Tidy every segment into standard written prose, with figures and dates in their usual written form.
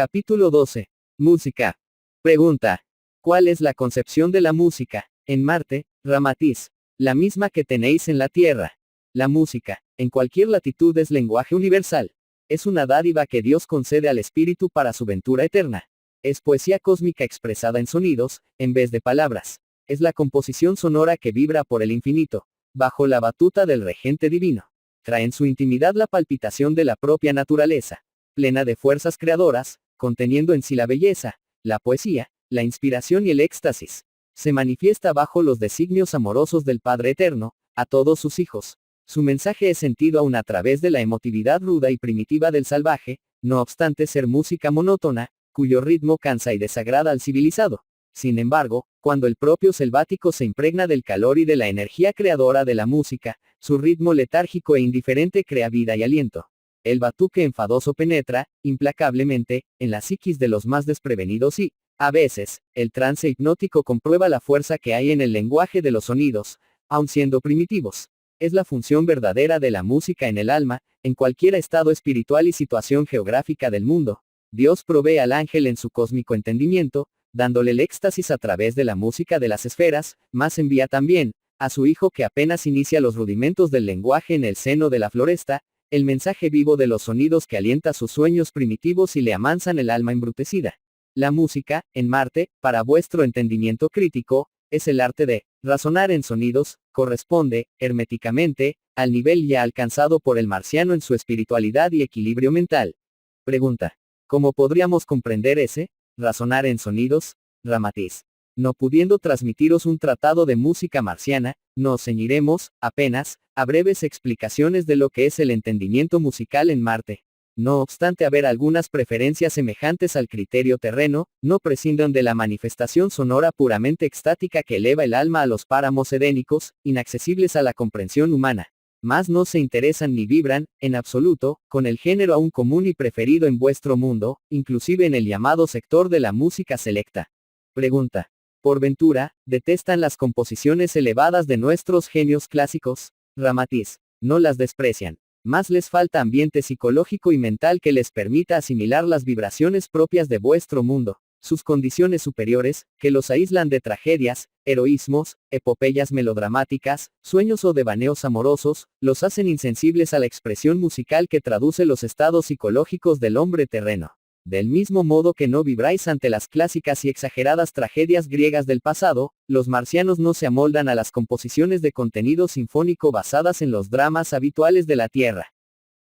Capítulo 12. Música. Pregunta. ¿Cuál es la concepción de la música? En Marte, Ramatiz. La misma que tenéis en la Tierra. La música, en cualquier latitud es lenguaje universal. Es una dádiva que Dios concede al espíritu para su ventura eterna. Es poesía cósmica expresada en sonidos, en vez de palabras. Es la composición sonora que vibra por el infinito, bajo la batuta del regente divino. Trae en su intimidad la palpitación de la propia naturaleza, plena de fuerzas creadoras, conteniendo en sí la belleza, la poesía, la inspiración y el éxtasis. Se manifiesta bajo los designios amorosos del Padre Eterno, a todos sus hijos. Su mensaje es sentido aún a través de la emotividad ruda y primitiva del salvaje, no obstante ser música monótona, cuyo ritmo cansa y desagrada al civilizado. Sin embargo, cuando el propio selvático se impregna del calor y de la energía creadora de la música, su ritmo letárgico e indiferente crea vida y aliento. El batuque enfadoso penetra, implacablemente, en la psiquis de los más desprevenidos y, a veces, el trance hipnótico comprueba la fuerza que hay en el lenguaje de los sonidos, aun siendo primitivos. Es la función verdadera de la música en el alma, en cualquier estado espiritual y situación geográfica del mundo. Dios provee al ángel en su cósmico entendimiento, dándole el éxtasis a través de la música de las esferas, mas envía también, a su hijo que apenas inicia los rudimentos del lenguaje en el seno de la floresta, el mensaje vivo de los sonidos que alienta sus sueños primitivos y le amansan el alma embrutecida. La música, en Marte, para vuestro entendimiento crítico, es el arte de razonar en sonidos, corresponde, herméticamente, al nivel ya alcanzado por el marciano en su espiritualidad y equilibrio mental. Pregunta. ¿Cómo podríamos comprender ese razonar en sonidos? Ramatiz. No pudiendo transmitiros un tratado de música marciana, nos ceñiremos, apenas, a breves explicaciones de lo que es el entendimiento musical en Marte. No obstante haber algunas preferencias semejantes al criterio terreno, no prescindan de la manifestación sonora puramente extática que eleva el alma a los páramos edénicos, inaccesibles a la comprensión humana. Mas no se interesan ni vibran, en absoluto, con el género aún común y preferido en vuestro mundo, inclusive en el llamado sector de la música selecta. Pregunta. Por ventura, ¿detestan las composiciones elevadas de nuestros genios clásicos? Ramatiz. No las desprecian. Más les falta ambiente psicológico y mental que les permita asimilar las vibraciones propias de vuestro mundo, sus condiciones superiores, que los aíslan de tragedias, heroísmos, epopeyas melodramáticas, sueños o devaneos amorosos, los hacen insensibles a la expresión musical que traduce los estados psicológicos del hombre terreno. Del mismo modo que no vibráis ante las clásicas y exageradas tragedias griegas del pasado, los marcianos no se amoldan a las composiciones de contenido sinfónico basadas en los dramas habituales de la Tierra.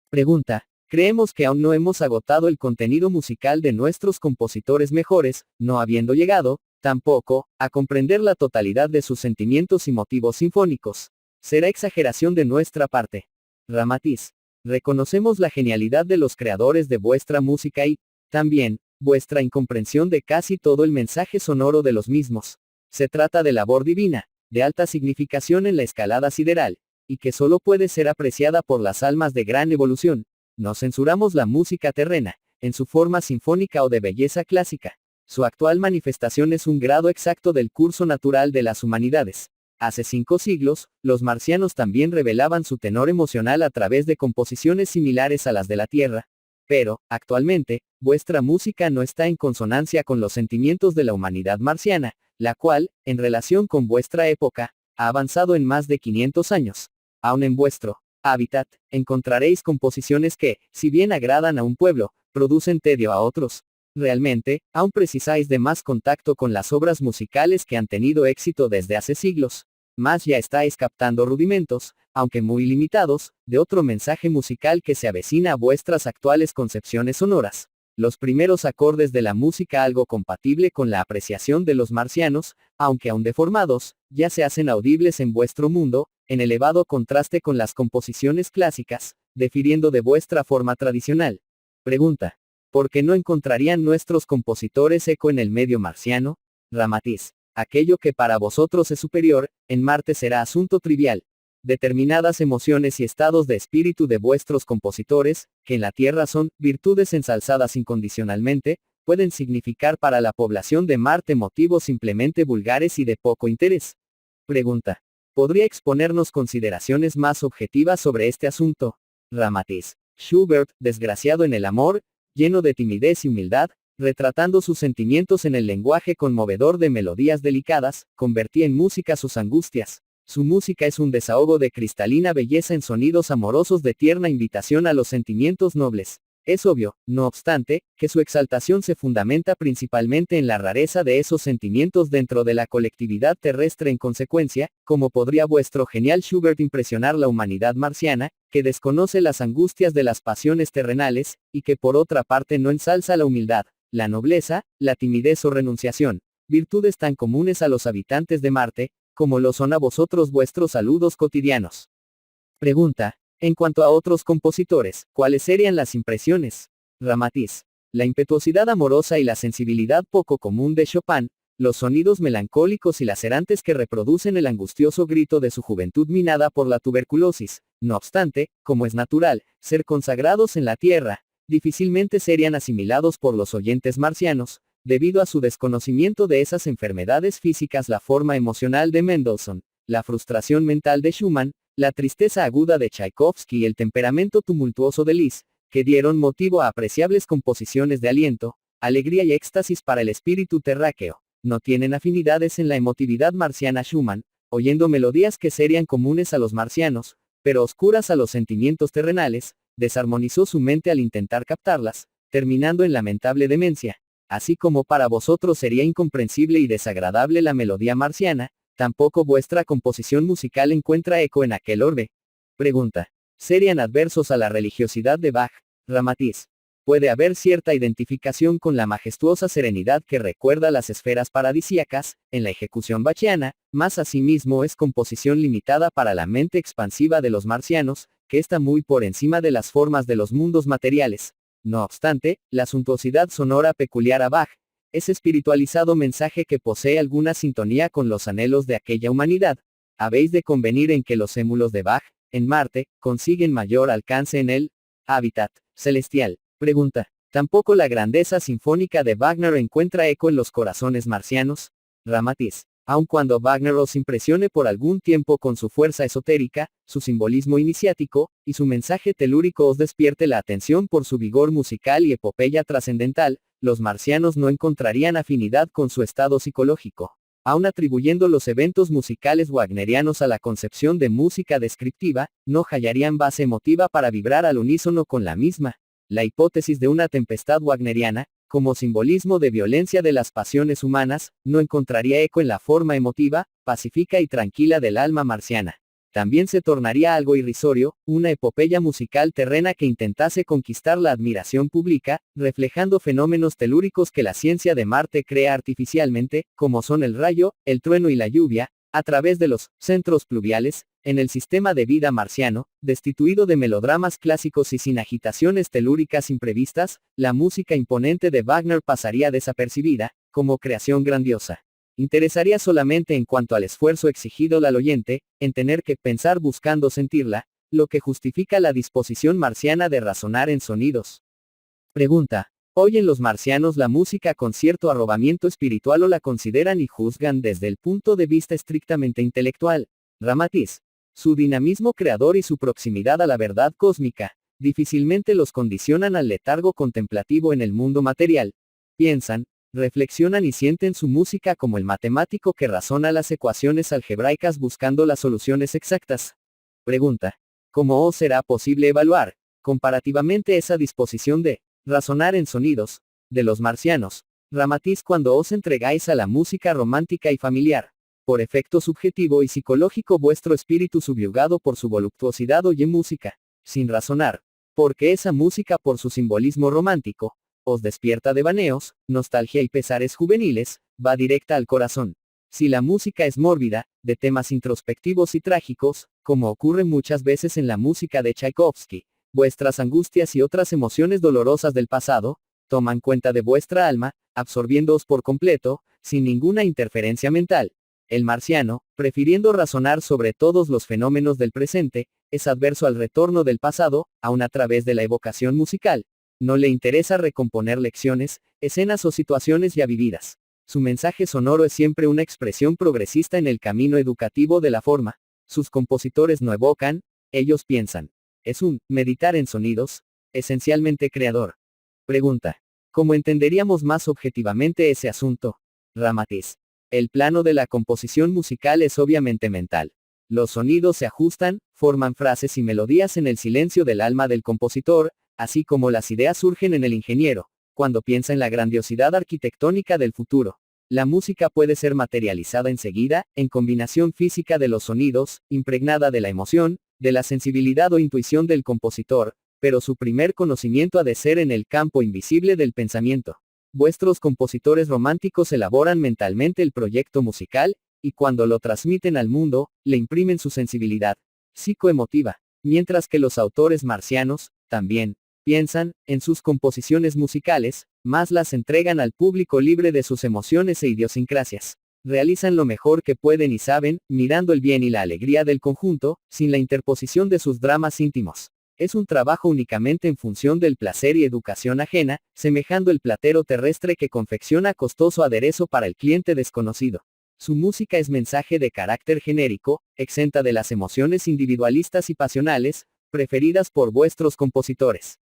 Pregunta. Creemos que aún no hemos agotado el contenido musical de nuestros compositores mejores, no habiendo llegado, tampoco, a comprender la totalidad de sus sentimientos y motivos sinfónicos. Será exageración de nuestra parte. Ramatiz. Reconocemos la genialidad de los creadores de vuestra música y, también, vuestra incomprensión de casi todo el mensaje sonoro de los mismos. Se trata de labor divina, de alta significación en la escalada sideral, y que solo puede ser apreciada por las almas de gran evolución. No censuramos la música terrena, en su forma sinfónica o de belleza clásica. Su actual manifestación es un grado exacto del curso natural de las humanidades. Hace 5 siglos, los marcianos también revelaban su tenor emocional a través de composiciones similares a las de la Tierra. Pero, actualmente, vuestra música no está en consonancia con los sentimientos de la humanidad marciana, la cual, en relación con vuestra época, ha avanzado en más de 500 años. Aun en vuestro hábitat, encontraréis composiciones que, si bien agradan a un pueblo, producen tedio a otros. Realmente, aún precisáis de más contacto con las obras musicales que han tenido éxito desde hace siglos. Mas ya estáis captando rudimentos, aunque muy limitados, de otro mensaje musical que se avecina a vuestras actuales concepciones sonoras. Los primeros acordes de la música algo compatible con la apreciación de los marcianos, aunque aún deformados, ya se hacen audibles en vuestro mundo, en elevado contraste con las composiciones clásicas, difiriendo de vuestra forma tradicional. Pregunta. ¿Por qué no encontrarían nuestros compositores eco en el medio marciano? Ramatiz. Aquello que para vosotros es superior, en Marte será asunto trivial. Determinadas emociones y estados de espíritu de vuestros compositores, que en la Tierra son virtudes ensalzadas incondicionalmente, pueden significar para la población de Marte motivos simplemente vulgares y de poco interés. Pregunta. ¿Podría exponernos consideraciones más objetivas sobre este asunto? Ramatiz. Schubert, desgraciado en el amor, lleno de timidez y humildad, retratando sus sentimientos en el lenguaje conmovedor de melodías delicadas, convertía en música sus angustias. Su música es un desahogo de cristalina belleza en sonidos amorosos de tierna invitación a los sentimientos nobles. Es obvio, no obstante, que su exaltación se fundamenta principalmente en la rareza de esos sentimientos dentro de la colectividad terrestre. En consecuencia, ¿cómo podría vuestro genial Schubert impresionar la humanidad marciana, que desconoce las angustias de las pasiones terrenales, y que por otra parte no ensalza la humildad, la nobleza, la timidez o renunciación, virtudes tan comunes a los habitantes de Marte, como lo son a vosotros vuestros saludos cotidianos? Pregunta. En cuanto a otros compositores, ¿cuáles serían las impresiones? Ramatiz. La impetuosidad amorosa y la sensibilidad poco común de Chopin, los sonidos melancólicos y lacerantes que reproducen el angustioso grito de su juventud minada por la tuberculosis. No obstante, como es natural, ser consagrados en la Tierra, difícilmente serían asimilados por los oyentes marcianos, debido a su desconocimiento de esas enfermedades físicas, la forma emocional de Mendelssohn, la frustración mental de Schumann, la tristeza aguda de Tchaikovsky y el temperamento tumultuoso de Liszt, que dieron motivo a apreciables composiciones de aliento, alegría y éxtasis para el espíritu terráqueo. No tienen afinidades en la emotividad marciana. Schumann, oyendo melodías que serían comunes a los marcianos, pero oscuras a los sentimientos terrenales, desarmonizó su mente al intentar captarlas, terminando en lamentable demencia. Así como para vosotros sería incomprensible y desagradable la melodía marciana, tampoco vuestra composición musical encuentra eco en aquel orbe. Pregunta. ¿Serían adversos a la religiosidad de Bach? Ramatiz. Puede haber cierta identificación con la majestuosa serenidad que recuerda las esferas paradisíacas, en la ejecución bachiana, mas asimismo es composición limitada para la mente expansiva de los marcianos, que está muy por encima de las formas de los mundos materiales. No obstante, la suntuosidad sonora peculiar a Bach, ese espiritualizado mensaje que posee alguna sintonía con los anhelos de aquella humanidad. Habéis de convenir en que los émulos de Bach, en Marte, consiguen mayor alcance en el hábitat celestial. Pregunta. ¿Tampoco la grandeza sinfónica de Wagner encuentra eco en los corazones marcianos? Ramatiz. Aun cuando Wagner os impresione por algún tiempo con su fuerza esotérica, su simbolismo iniciático, y su mensaje telúrico os despierte la atención por su vigor musical y epopeya trascendental, los marcianos no encontrarían afinidad con su estado psicológico. Aun atribuyendo los eventos musicales wagnerianos a la concepción de música descriptiva, no hallarían base emotiva para vibrar al unísono con la misma. La hipótesis de una tempestad wagneriana, como simbolismo de violencia de las pasiones humanas, no encontraría eco en la forma emotiva, pacífica y tranquila del alma marciana. También se tornaría algo irrisorio, una epopeya musical terrena que intentase conquistar la admiración pública, reflejando fenómenos telúricos que la ciencia de Marte crea artificialmente, como son el rayo, el trueno y la lluvia, a través de los centros pluviales, en el sistema de vida marciano, destituido de melodramas clásicos y sin agitaciones telúricas imprevistas, la música imponente de Wagner pasaría desapercibida, como creación grandiosa. Interesaría solamente en cuanto al esfuerzo exigido al oyente, en tener que pensar buscando sentirla, lo que justifica la disposición marciana de razonar en sonidos. Pregunta. ¿Oyen los marcianos la música con cierto arrobamiento espiritual o la consideran y juzgan desde el punto de vista estrictamente intelectual? Ramatiz. Su dinamismo creador y su proximidad a la verdad cósmica, difícilmente los condicionan al letargo contemplativo en el mundo material. Piensan, reflexionan y sienten su música como el matemático que razona las ecuaciones algebraicas buscando las soluciones exactas. Pregunta. ¿Cómo os será posible evaluar, comparativamente, esa disposición de razonar en sonidos, de los marcianos? Ramatiz. Cuando os entregáis a la música romántica y familiar, por efecto subjetivo y psicológico vuestro espíritu subyugado por su voluptuosidad oye música, sin razonar, porque esa música por su simbolismo romántico, os despierta devaneos, nostalgia y pesares juveniles, va directa al corazón. Si la música es mórbida, de temas introspectivos y trágicos, como ocurre muchas veces en la música de Tchaikovsky, vuestras angustias y otras emociones dolorosas del pasado, toman cuenta de vuestra alma, absorbiéndoos por completo, sin ninguna interferencia mental. El marciano, prefiriendo razonar sobre todos los fenómenos del presente, es adverso al retorno del pasado, aun a través de la evocación musical. No le interesa recomponer lecciones, escenas o situaciones ya vividas. Su mensaje sonoro es siempre una expresión progresista en el camino educativo de la forma. Sus compositores no evocan, ellos piensan. Es un meditar en sonidos, esencialmente creador. Pregunta. ¿Cómo entenderíamos más objetivamente ese asunto? Ramatiz. El plano de la composición musical es obviamente mental. Los sonidos se ajustan, forman frases y melodías en el silencio del alma del compositor, así como las ideas surgen en el ingeniero, cuando piensa en la grandiosidad arquitectónica del futuro. La música puede ser materializada enseguida, en combinación física de los sonidos, impregnada de la emoción, de la sensibilidad o intuición del compositor, pero su primer conocimiento ha de ser en el campo invisible del pensamiento. Vuestros compositores románticos elaboran mentalmente el proyecto musical, y cuando lo transmiten al mundo, le imprimen su sensibilidad psicoemotiva, mientras que los autores marcianos, también, piensan, en sus composiciones musicales, más las entregan al público libre de sus emociones e idiosincrasias. Realizan lo mejor que pueden y saben, mirando el bien y la alegría del conjunto, sin la interposición de sus dramas íntimos. Es un trabajo únicamente en función del placer y educación ajena, semejando el platero terrestre que confecciona costoso aderezo para el cliente desconocido. Su música es mensaje de carácter genérico, exenta de las emociones individualistas y pasionales, preferidas por vuestros compositores.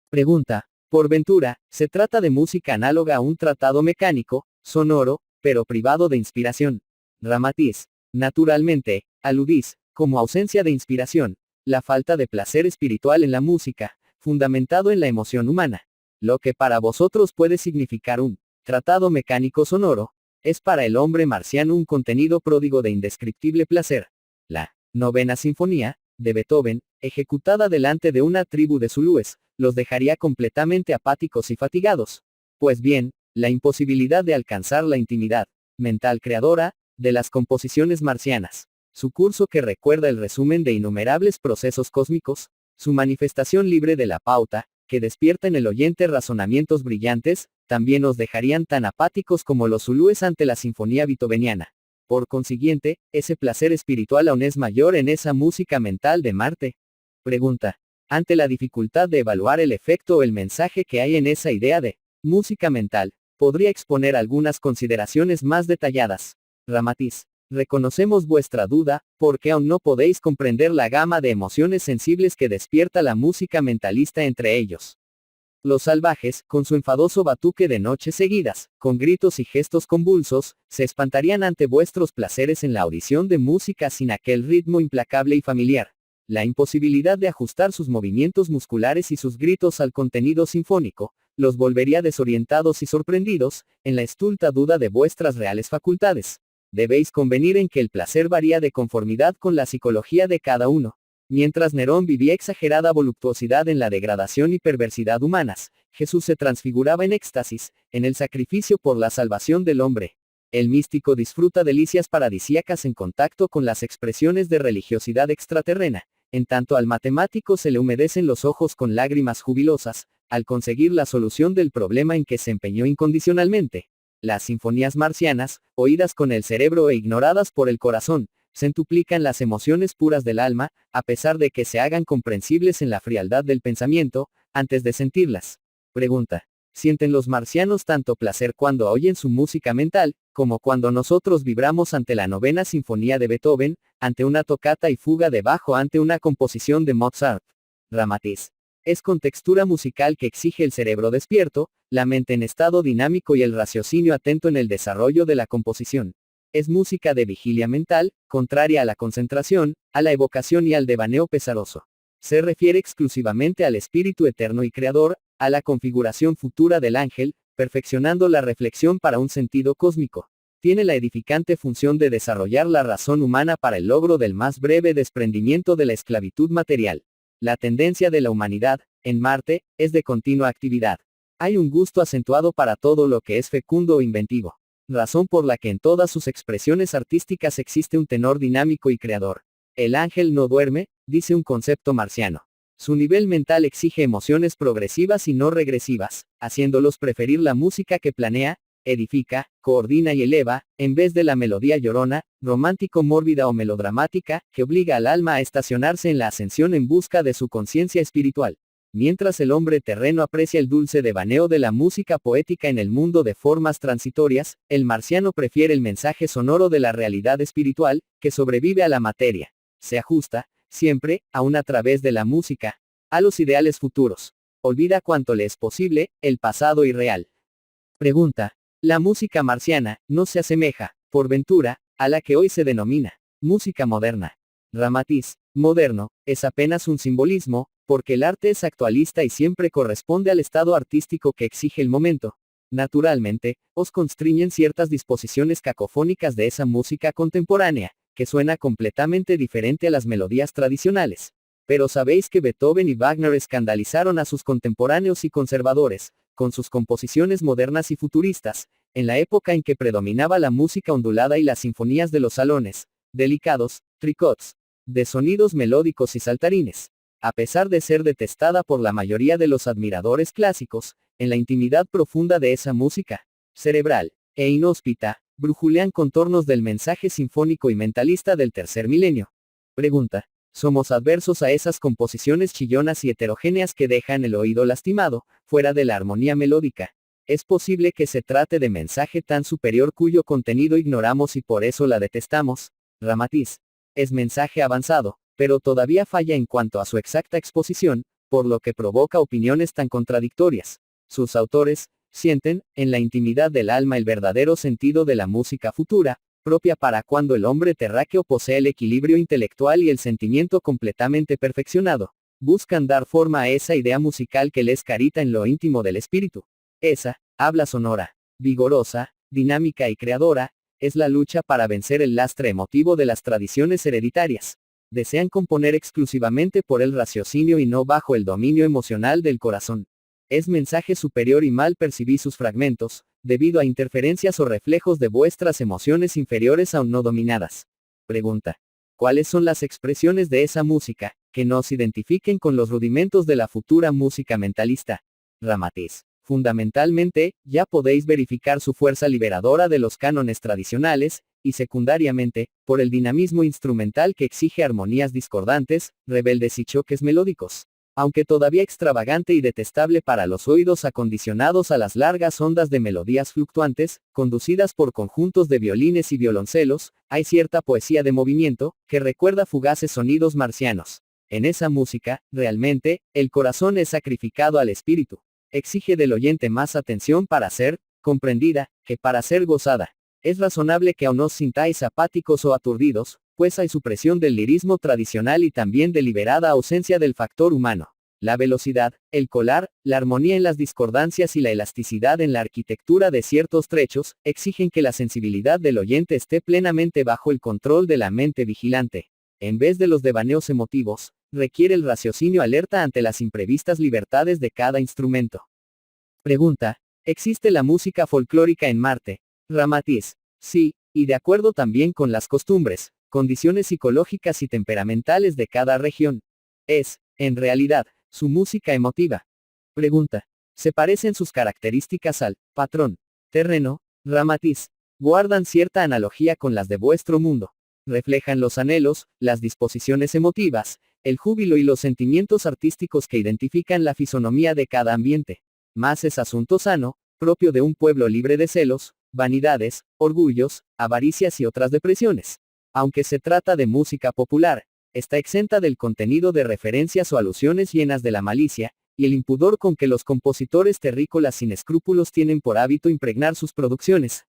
Pregunta. Por ventura, ¿se trata de música análoga a un tratado mecánico, sonoro, pero privado de inspiración? Ramatiz. Naturalmente, aludís, como ausencia de inspiración, la falta de placer espiritual en la música, fundamentado en la emoción humana. Lo que para vosotros puede significar un tratado mecánico sonoro, es para el hombre marciano un contenido pródigo de indescriptible placer. La novena sinfonía, de Beethoven, ejecutada delante de una tribu de zulúes, los dejaría completamente apáticos y fatigados. Pues bien, la imposibilidad de alcanzar la intimidad mental creadora de las composiciones marcianas, su curso que recuerda el resumen de innumerables procesos cósmicos, su manifestación libre de la pauta, que despierta en el oyente razonamientos brillantes, también os dejarían tan apáticos como los zulúes ante la sinfonía beethoveniana. Por consiguiente, ese placer espiritual aún es mayor en esa música mental de Marte. Pregunta. Ante la dificultad de evaluar el efecto o el mensaje que hay en esa idea de música mental, podría exponer algunas consideraciones más detalladas. Ramatiz. Reconocemos vuestra duda, porque aún no podéis comprender la gama de emociones sensibles que despierta la música mentalista entre ellos. Los salvajes, con su enfadoso batuque de noches seguidas, con gritos y gestos convulsos, se espantarían ante vuestros placeres en la audición de música sin aquel ritmo implacable y familiar. La imposibilidad de ajustar sus movimientos musculares y sus gritos al contenido sinfónico, los volvería desorientados y sorprendidos, en la estulta duda de vuestras reales facultades. Debéis convenir en que el placer varía de conformidad con la psicología de cada uno. Mientras Nerón vivía exagerada voluptuosidad en la degradación y perversidad humanas, Jesús se transfiguraba en éxtasis, en el sacrificio por la salvación del hombre. El místico disfruta delicias paradisíacas en contacto con las expresiones de religiosidad extraterrena, en tanto al matemático se le humedecen los ojos con lágrimas jubilosas, al conseguir la solución del problema en que se empeñó incondicionalmente. Las sinfonías marcianas, oídas con el cerebro e ignoradas por el corazón, centuplican las emociones puras del alma, a pesar de que se hagan comprensibles en la frialdad del pensamiento, antes de sentirlas. Pregunta. ¿Sienten los marcianos tanto placer cuando oyen su música mental, como cuando nosotros vibramos ante la novena sinfonía de Beethoven, ante una tocata y fuga de bajo, ante una composición de Mozart? Ramatiz. Es con textura musical que exige el cerebro despierto, la mente en estado dinámico y el raciocinio atento en el desarrollo de la composición. Es música de vigilia mental, contraria a la concentración, a la evocación y al devaneo pesaroso. Se refiere exclusivamente al espíritu eterno y creador, a la configuración futura del ángel, perfeccionando la reflexión para un sentido cósmico. Tiene la edificante función de desarrollar la razón humana para el logro del más breve desprendimiento de la esclavitud material. La tendencia de la humanidad, en Marte, es de continua actividad. Hay un gusto acentuado para todo lo que es fecundo o inventivo. Razón por la que en todas sus expresiones artísticas existe un tenor dinámico y creador. El ángel no duerme, dice un concepto marciano. Su nivel mental exige emociones progresivas y no regresivas, haciéndolos preferir la música que planea, edifica, coordina y eleva, en vez de la melodía llorona, romántico mórbida o melodramática, que obliga al alma a estacionarse en la ascensión en busca de su conciencia espiritual. Mientras el hombre terreno aprecia el dulce devaneo de la música poética en el mundo de formas transitorias, el marciano prefiere el mensaje sonoro de la realidad espiritual, que sobrevive a la materia. Se ajusta, siempre, aún a través de la música, a los ideales futuros. olvida cuanto le es posible, el pasado irreal. Pregunta. La música marciana, no se asemeja, por ventura, a la que hoy se denomina música moderna. Ramatiz. Moderno, es apenas un simbolismo, porque el arte es actualista y siempre corresponde al estado artístico que exige el momento. Naturalmente, os constriñen ciertas disposiciones cacofónicas de esa música contemporánea, que suena completamente diferente a las melodías tradicionales. Pero sabéis que Beethoven y Wagner escandalizaron a sus contemporáneos y conservadores, con sus composiciones modernas y futuristas, en la época en que predominaba la música ondulada y las sinfonías de los salones, delicados, tricots, de sonidos melódicos y saltarines. A pesar de ser detestada por la mayoría de los admiradores clásicos, en la intimidad profunda de esa música, cerebral, e inhóspita, brujulean contornos del mensaje sinfónico y mentalista del tercer milenio. Pregunta. Somos adversos a esas composiciones chillonas y heterogéneas que dejan el oído lastimado, fuera de la armonía melódica. Es posible que se trate de mensaje tan superior cuyo contenido ignoramos y por eso la detestamos. Ramatiz. Es mensaje avanzado, pero todavía falla en cuanto a su exacta exposición, por lo que provoca opiniones tan contradictorias. Sus autores sienten, en la intimidad del alma el verdadero sentido de la música futura, propia para cuando el hombre terráqueo posee el equilibrio intelectual y el sentimiento completamente perfeccionado. Buscan dar forma a esa idea musical que les carita en lo íntimo del espíritu. Esa, habla sonora, vigorosa, dinámica y creadora, es la lucha para vencer el lastre emotivo de las tradiciones hereditarias. Desean componer exclusivamente por el raciocinio y no bajo el dominio emocional del corazón. Es mensaje superior y mal percibí sus fragmentos, debido a interferencias o reflejos de vuestras emociones inferiores aún no dominadas. Pregunta. ¿Cuáles son las expresiones de esa música, que nos identifiquen con los rudimentos de la futura música mentalista? Ramatiz. Fundamentalmente, ya podéis verificar su fuerza liberadora de los cánones tradicionales, y secundariamente, por el dinamismo instrumental que exige armonías discordantes, rebeldes y choques melódicos. Aunque todavía extravagante y detestable para los oídos acondicionados a las largas ondas de melodías fluctuantes, conducidas por conjuntos de violines y violoncelos, hay cierta poesía de movimiento, que recuerda fugaces sonidos marcianos. En esa música, realmente, el corazón es sacrificado al espíritu. Exige del oyente más atención para ser comprendida, que para ser gozada. Es razonable que aún os sintáis apáticos o aturdidos, pues hay supresión del lirismo tradicional y también deliberada ausencia del factor humano. La velocidad, el colar, la armonía en las discordancias y la elasticidad en la arquitectura de ciertos trechos, exigen que la sensibilidad del oyente esté plenamente bajo el control de la mente vigilante. En vez de los devaneos emotivos, requiere el raciocinio alerta ante las imprevistas libertades de cada instrumento. Pregunta. ¿Existe la música folclórica en Marte? Ramatiz. Sí, y de acuerdo también con las costumbres, condiciones psicológicas y temperamentales de cada región. Es, en realidad, su música emotiva. Pregunta. ¿Se parecen sus características al patrón terreno? Ramatiz. Guardan cierta analogía con las de vuestro mundo. Reflejan los anhelos, las disposiciones emotivas, el júbilo y los sentimientos artísticos que identifican la fisonomía de cada ambiente. Más es asunto sano, propio de un pueblo libre de celos, vanidades, orgullos, avaricias y otras depresiones. Aunque se trata de música popular, está exenta del contenido de referencias o alusiones llenas de la malicia, y el impudor con que los compositores terrícolas sin escrúpulos tienen por hábito impregnar sus producciones.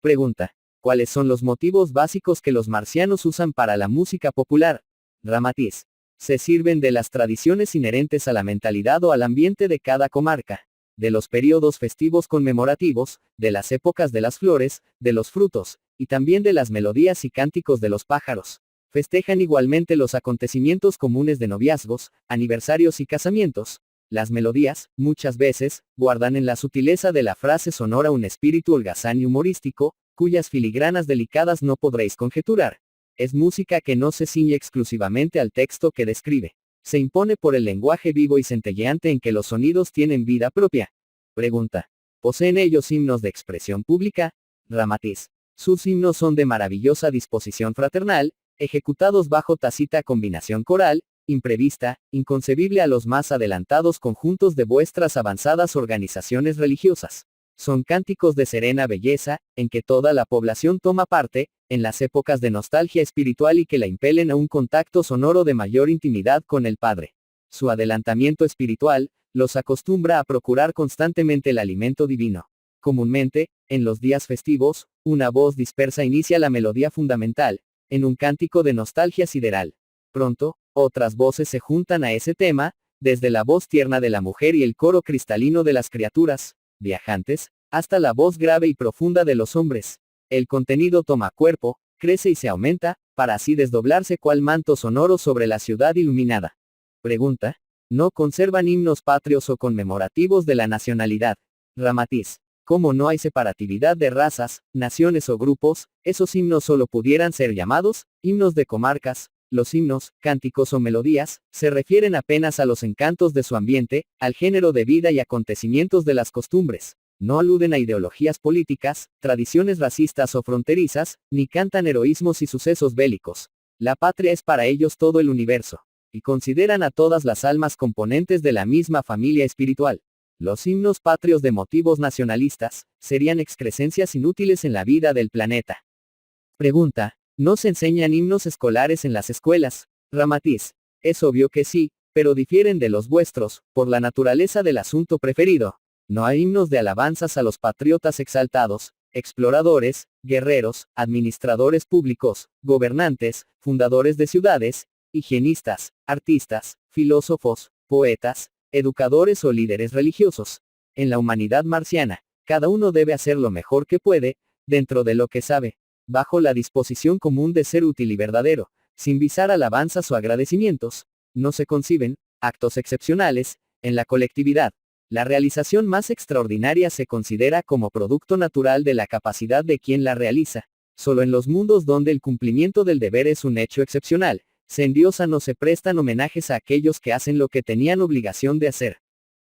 Pregunta. ¿Cuáles son los motivos básicos que los marcianos usan para la música popular? Ramatiz. Se sirven de las tradiciones inherentes a la mentalidad o al ambiente de cada comarca, de los periodos festivos conmemorativos, de las épocas de las flores, de los frutos, y también de las melodías y cánticos de los pájaros. Festejan igualmente los acontecimientos comunes de noviazgos, aniversarios y casamientos. Las melodías, muchas veces, guardan en la sutileza de la frase sonora un espíritu holgazán y humorístico, cuyas filigranas delicadas no podréis conjeturar. Es música que no se ciñe exclusivamente al texto que describe. Se impone por el lenguaje vivo y centelleante en que los sonidos tienen vida propia. Pregunta. ¿Poseen ellos himnos de expresión pública? Ramatiz. Sus himnos son de maravillosa disposición fraternal, ejecutados bajo tácita combinación coral, imprevista, inconcebible a los más adelantados conjuntos de vuestras avanzadas organizaciones religiosas. Son cánticos de serena belleza, en que toda la población toma parte, en las épocas de nostalgia espiritual y que la impelen a un contacto sonoro de mayor intimidad con el Padre. Su adelantamiento espiritual, los acostumbra a procurar constantemente el alimento divino. Comúnmente, en los días festivos, una voz dispersa inicia la melodía fundamental, en un cántico de nostalgia sideral. Pronto, otras voces se juntan a ese tema, desde la voz tierna de la mujer y el coro cristalino de las criaturas, viajantes, hasta la voz grave y profunda de los hombres. El contenido toma cuerpo, crece y se aumenta, para así desdoblarse cual manto sonoro sobre la ciudad iluminada. Pregunta: ¿no conservan himnos patrios o conmemorativos de la nacionalidad? Ramatiz: como no hay separatividad de razas, naciones o grupos, esos himnos solo pudieran ser llamados himnos de comarcas. Los himnos, cánticos o melodías, se refieren apenas a los encantos de su ambiente, al género de vida y acontecimientos de las costumbres. No aluden a ideologías políticas, tradiciones racistas o fronterizas, ni cantan heroísmos y sucesos bélicos. La patria es para ellos todo el universo, y consideran a todas las almas componentes de la misma familia espiritual. Los himnos patrios de motivos nacionalistas, serían excrescencias inútiles en la vida del planeta. Pregunta: ¿no se enseñan himnos escolares en las escuelas? Ramatiz: es obvio que sí, pero difieren de los vuestros, por la naturaleza del asunto preferido. No hay himnos de alabanzas a los patriotas exaltados, exploradores, guerreros, administradores públicos, gobernantes, fundadores de ciudades, higienistas, artistas, filósofos, poetas, educadores o líderes religiosos. En la humanidad marciana, cada uno debe hacer lo mejor que puede, dentro de lo que sabe, bajo la disposición común de ser útil y verdadero, sin visar alabanzas o agradecimientos. No se conciben actos excepcionales en la colectividad. La realización más extraordinaria se considera como producto natural de la capacidad de quien la realiza. Solo en los mundos donde el cumplimiento del deber es un hecho excepcional, se endiosan o se prestan homenajes a aquellos que hacen lo que tenían obligación de hacer.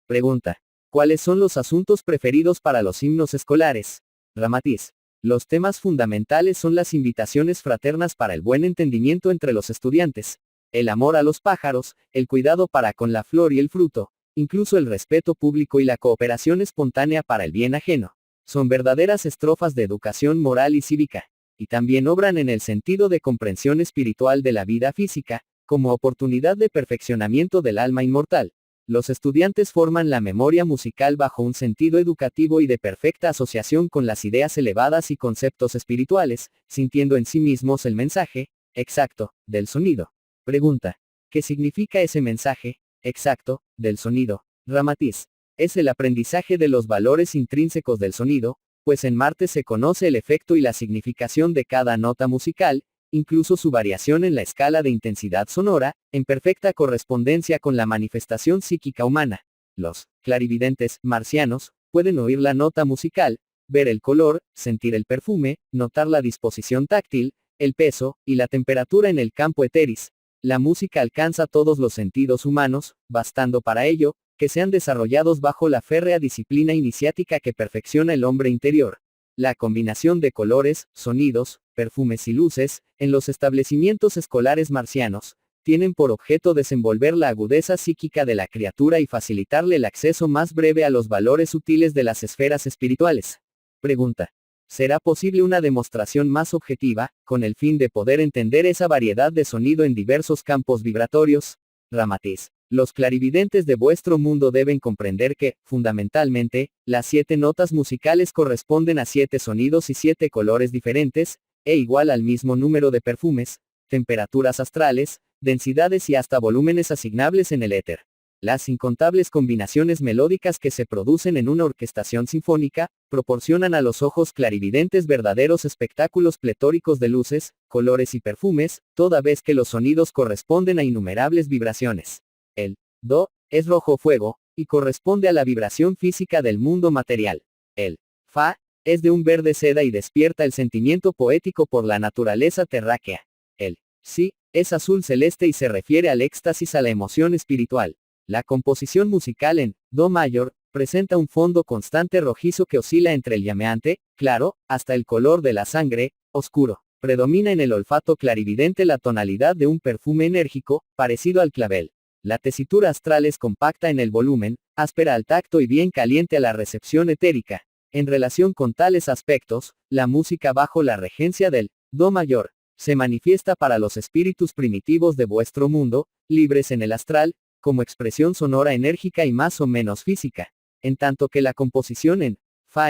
Pregunta: ¿cuáles son los asuntos preferidos para los himnos escolares? Ramatiz: los temas fundamentales son las invitaciones fraternas para el buen entendimiento entre los estudiantes, el amor a los pájaros, el cuidado para con la flor y el fruto, incluso el respeto público y la cooperación espontánea para el bien ajeno. Son verdaderas estrofas de educación moral y cívica, y también obran en el sentido de comprensión espiritual de la vida física, como oportunidad de perfeccionamiento del alma inmortal. Los estudiantes forman la memoria musical bajo un sentido educativo y de perfecta asociación con las ideas elevadas y conceptos espirituales, sintiendo en sí mismos el mensaje exacto del sonido. Pregunta: ¿qué significa ese mensaje exacto del sonido? Ramatiz: es el aprendizaje de los valores intrínsecos del sonido, pues en Marte se conoce el efecto y la significación de cada nota musical, incluso su variación en la escala de intensidad sonora, en perfecta correspondencia con la manifestación psíquica humana. Los clarividentes marcianos pueden oír la nota musical, ver el color, sentir el perfume, notar la disposición táctil, el peso y la temperatura en el campo etéris. La música alcanza todos los sentidos humanos, bastando para ello que sean desarrollados bajo la férrea disciplina iniciática que perfecciona el hombre interior. La combinación de colores, sonidos, perfumes y luces, en los establecimientos escolares marcianos, tienen por objeto desenvolver la agudeza psíquica de la criatura y facilitarle el acceso más breve a los valores sutiles de las esferas espirituales. Pregunta: ¿será posible una demostración más objetiva, con el fin de poder entender esa variedad de sonido en diversos campos vibratorios? Ramatiz: los clarividentes de vuestro mundo deben comprender que, fundamentalmente, las 7 notas musicales corresponden a 7 sonidos y 7 colores diferentes, e igual al mismo número de perfumes, temperaturas astrales, densidades y hasta volúmenes asignables en el éter. Las incontables combinaciones melódicas que se producen en una orquestación sinfónica, proporcionan a los ojos clarividentes verdaderos espectáculos pletóricos de luces, colores y perfumes, toda vez que los sonidos corresponden a innumerables vibraciones. El do es rojo fuego, y corresponde a la vibración física del mundo material. El fa es de un verde seda y despierta el sentimiento poético por la naturaleza terráquea. El si es azul celeste y se refiere al éxtasis, a la emoción espiritual. La composición musical en do mayor presenta un fondo constante rojizo que oscila entre el llameante, claro, hasta el color de la sangre, oscuro. Predomina en el olfato clarividente la tonalidad de un perfume enérgico, parecido al clavel. La tesitura astral es compacta en el volumen, áspera al tacto y bien caliente a la recepción etérica. En relación con tales aspectos, la música bajo la regencia del do mayor se manifiesta para los espíritus primitivos de vuestro mundo, libres en el astral, como expresión sonora enérgica y más o menos física, en tanto que la composición en fa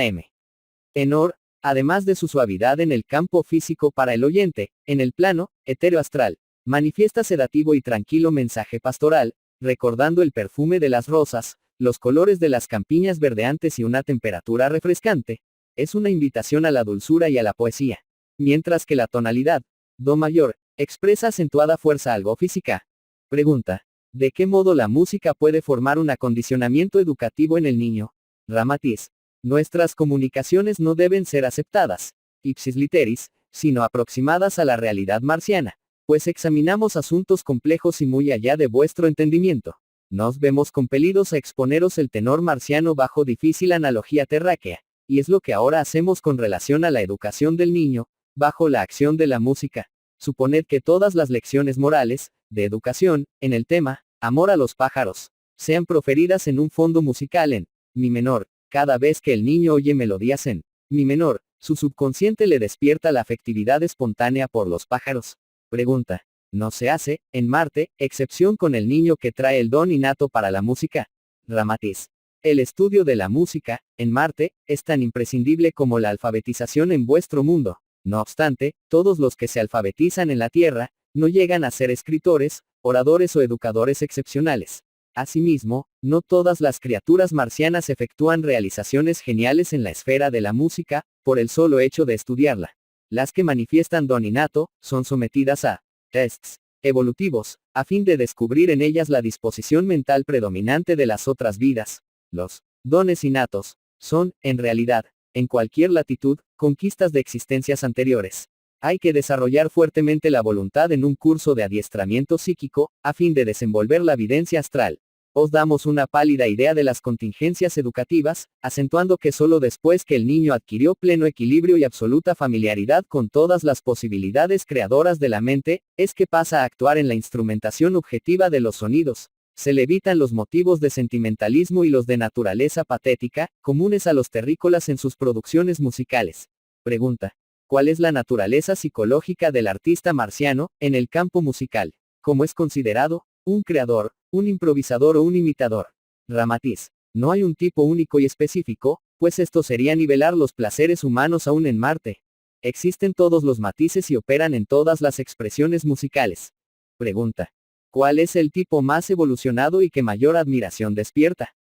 menor, además de su suavidad en el campo físico para el oyente, en el plano etéreo-astral, manifiesta sedativo y tranquilo mensaje pastoral, recordando el perfume de las rosas, los colores de las campiñas verdeantes y una temperatura refrescante. Es una invitación a la dulzura y a la poesía. Mientras que la tonalidad do mayor expresa acentuada fuerza algo física. Pregunta: ¿de qué modo la música puede formar un acondicionamiento educativo en el niño? Ramatiz: nuestras comunicaciones no deben ser aceptadas, ipsis literis, sino aproximadas a la realidad marciana, pues examinamos asuntos complejos y muy allá de vuestro entendimiento. Nos vemos compelidos a exponeros el tenor marciano bajo difícil analogía terráquea, y es lo que ahora hacemos con relación a la educación del niño, bajo la acción de la música. Suponed que todas las lecciones morales, de educación, en el tema, amor a los pájaros, sean proferidas en un fondo musical en mi menor. Cada vez que el niño oye melodías en mi menor, su subconsciente le despierta la afectividad espontánea por los pájaros. Pregunta: ¿no se hace, en Marte, excepción con el niño que trae el don innato para la música? Ramatiz: el estudio de la música, en Marte, es tan imprescindible como la alfabetización en vuestro mundo. No obstante, todos los que se alfabetizan en la Tierra, no llegan a ser escritores, oradores o educadores excepcionales. Asimismo, no todas las criaturas marcianas efectúan realizaciones geniales en la esfera de la música, por el solo hecho de estudiarla. Las que manifiestan don innato, son sometidas a tests evolutivos, a fin de descubrir en ellas la disposición mental predominante de las otras vidas. Los dones innatos son, en realidad, en cualquier latitud, conquistas de existencias anteriores. Hay que desarrollar fuertemente la voluntad en un curso de adiestramiento psíquico, a fin de desenvolver la videncia astral. Os damos una pálida idea de las contingencias educativas, acentuando que solo después que el niño adquirió pleno equilibrio y absoluta familiaridad con todas las posibilidades creadoras de la mente, es que pasa a actuar en la instrumentación objetiva de los sonidos. Se le evitan los motivos de sentimentalismo y los de naturaleza patética, comunes a los terrícolas en sus producciones musicales. Pregunta: ¿cuál es la naturaleza psicológica del artista marciano, en el campo musical? ¿Cómo es considerado? ¿Un creador, un improvisador o un imitador? Ramatiz: no hay un tipo único y específico, pues esto sería nivelar los placeres humanos aún en Marte. Existen todos los matices y operan en todas las expresiones musicales. Pregunta: ¿cuál es el tipo más evolucionado y que mayor admiración despierta?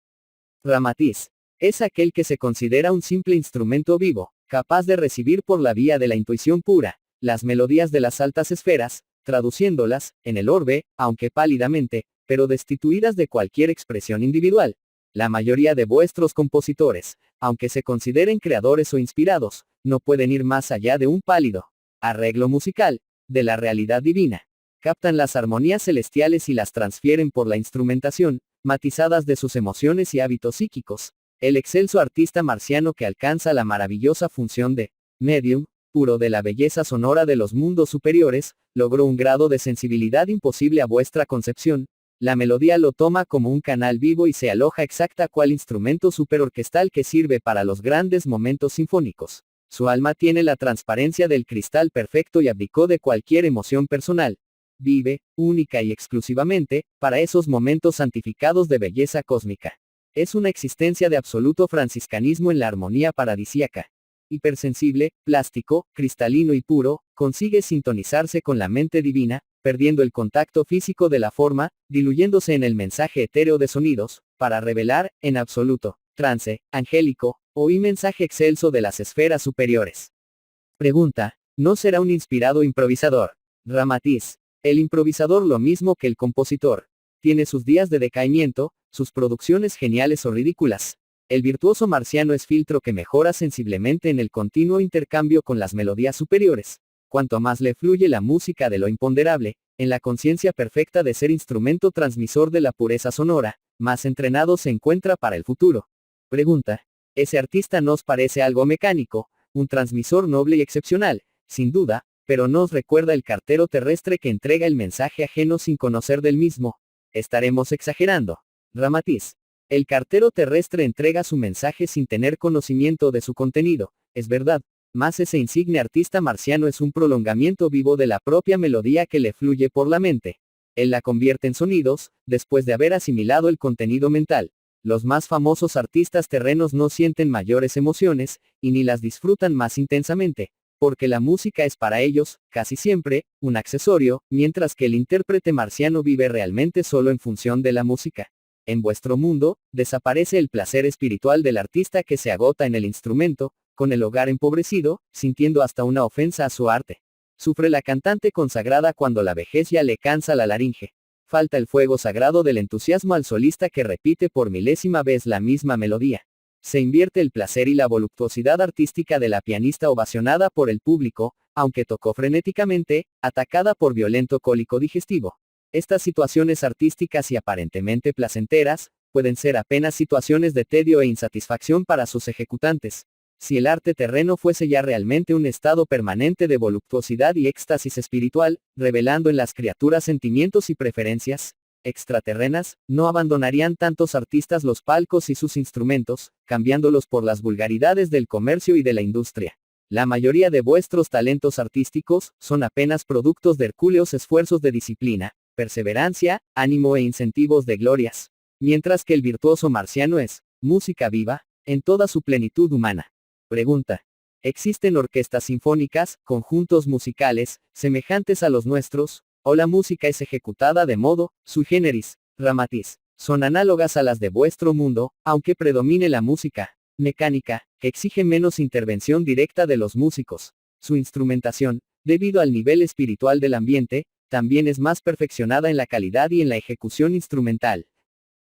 Ramatiz: es aquel que se considera un simple instrumento vivo, capaz de recibir por la vía de la intuición pura, las melodías de las altas esferas, traduciéndolas, en el orbe, aunque pálidamente, pero destituidas de cualquier expresión individual. La mayoría de vuestros compositores, aunque se consideren creadores o inspirados, no pueden ir más allá de un pálido arreglo musical, de la realidad divina. Captan las armonías celestiales y las transfieren por la instrumentación, matizadas de sus emociones y hábitos psíquicos. El excelso artista marciano que alcanza la maravillosa función de medium puro de la belleza sonora de los mundos superiores, logró un grado de sensibilidad imposible a vuestra concepción. La melodía lo toma como un canal vivo y se aloja exacta cual instrumento superorquestal que sirve para los grandes momentos sinfónicos. Su alma tiene la transparencia del cristal perfecto y abdicó de cualquier emoción personal. Vive, única y exclusivamente, para esos momentos santificados de belleza cósmica. Es una existencia de absoluto franciscanismo en la armonía paradisíaca. Hipersensible, plástico, cristalino y puro, consigue sintonizarse con la mente divina, perdiendo el contacto físico de la forma, diluyéndose en el mensaje etéreo de sonidos, para revelar, en absoluto, trance, angélico, o mensaje excelso de las esferas superiores. Pregunta: ¿no será un inspirado improvisador? Ramatiz: el improvisador, lo mismo que el compositor, tiene sus días de decaimiento, sus producciones geniales o ridículas. El virtuoso marciano es filtro que mejora sensiblemente en el continuo intercambio con las melodías superiores. Cuanto más le fluye la música de lo imponderable, en la conciencia perfecta de ser instrumento transmisor de la pureza sonora, más entrenado se encuentra para el futuro. Pregunta: ¿ese artista nos parece algo mecánico, un transmisor noble y excepcional? Sin duda, pero nos recuerda el cartero terrestre que entrega el mensaje ajeno sin conocer del mismo. ¿Estaremos exagerando? Ramatiz: el cartero terrestre entrega su mensaje sin tener conocimiento de su contenido, es verdad, mas ese insigne artista marciano es un prolongamiento vivo de la propia melodía que le fluye por la mente. Él la convierte en sonidos, después de haber asimilado el contenido mental. Los más famosos artistas terrenos no sienten mayores emociones, y ni las disfrutan más intensamente, porque la música es para ellos, casi siempre, un accesorio, mientras que el intérprete marciano vive realmente solo en función de la música. En vuestro mundo, desaparece el placer espiritual del artista que se agota en el instrumento, con el hogar empobrecido, sintiendo hasta una ofensa a su arte. Sufre la cantante consagrada cuando la vejez ya le cansa la laringe. Falta el fuego sagrado del entusiasmo al solista que repite por milésima vez la misma melodía. Se invierte el placer y la voluptuosidad artística de la pianista ovacionada por el público, aunque tocó frenéticamente, atacada por violento cólico digestivo. Estas situaciones artísticas y aparentemente placenteras, pueden ser apenas situaciones de tedio e insatisfacción para sus ejecutantes. Si el arte terreno fuese ya realmente un estado permanente de voluptuosidad y éxtasis espiritual, revelando en las criaturas sentimientos y preferencias extraterrenas, no abandonarían tantos artistas los palcos y sus instrumentos, cambiándolos por las vulgaridades del comercio y de la industria. La mayoría de vuestros talentos artísticos son apenas productos de hercúleos esfuerzos de disciplina, perseverancia, ánimo e incentivos de glorias. Mientras que el virtuoso marciano es música viva, en toda su plenitud humana. Pregunta. ¿Existen orquestas sinfónicas, conjuntos musicales, semejantes a los nuestros, o la música es ejecutada de modo, sui generis, Ramatiz? Son análogas a las de vuestro mundo, aunque predomine la música mecánica, que exige menos intervención directa de los músicos. Su instrumentación, debido al nivel espiritual del ambiente, también es más perfeccionada en la calidad y en la ejecución instrumental.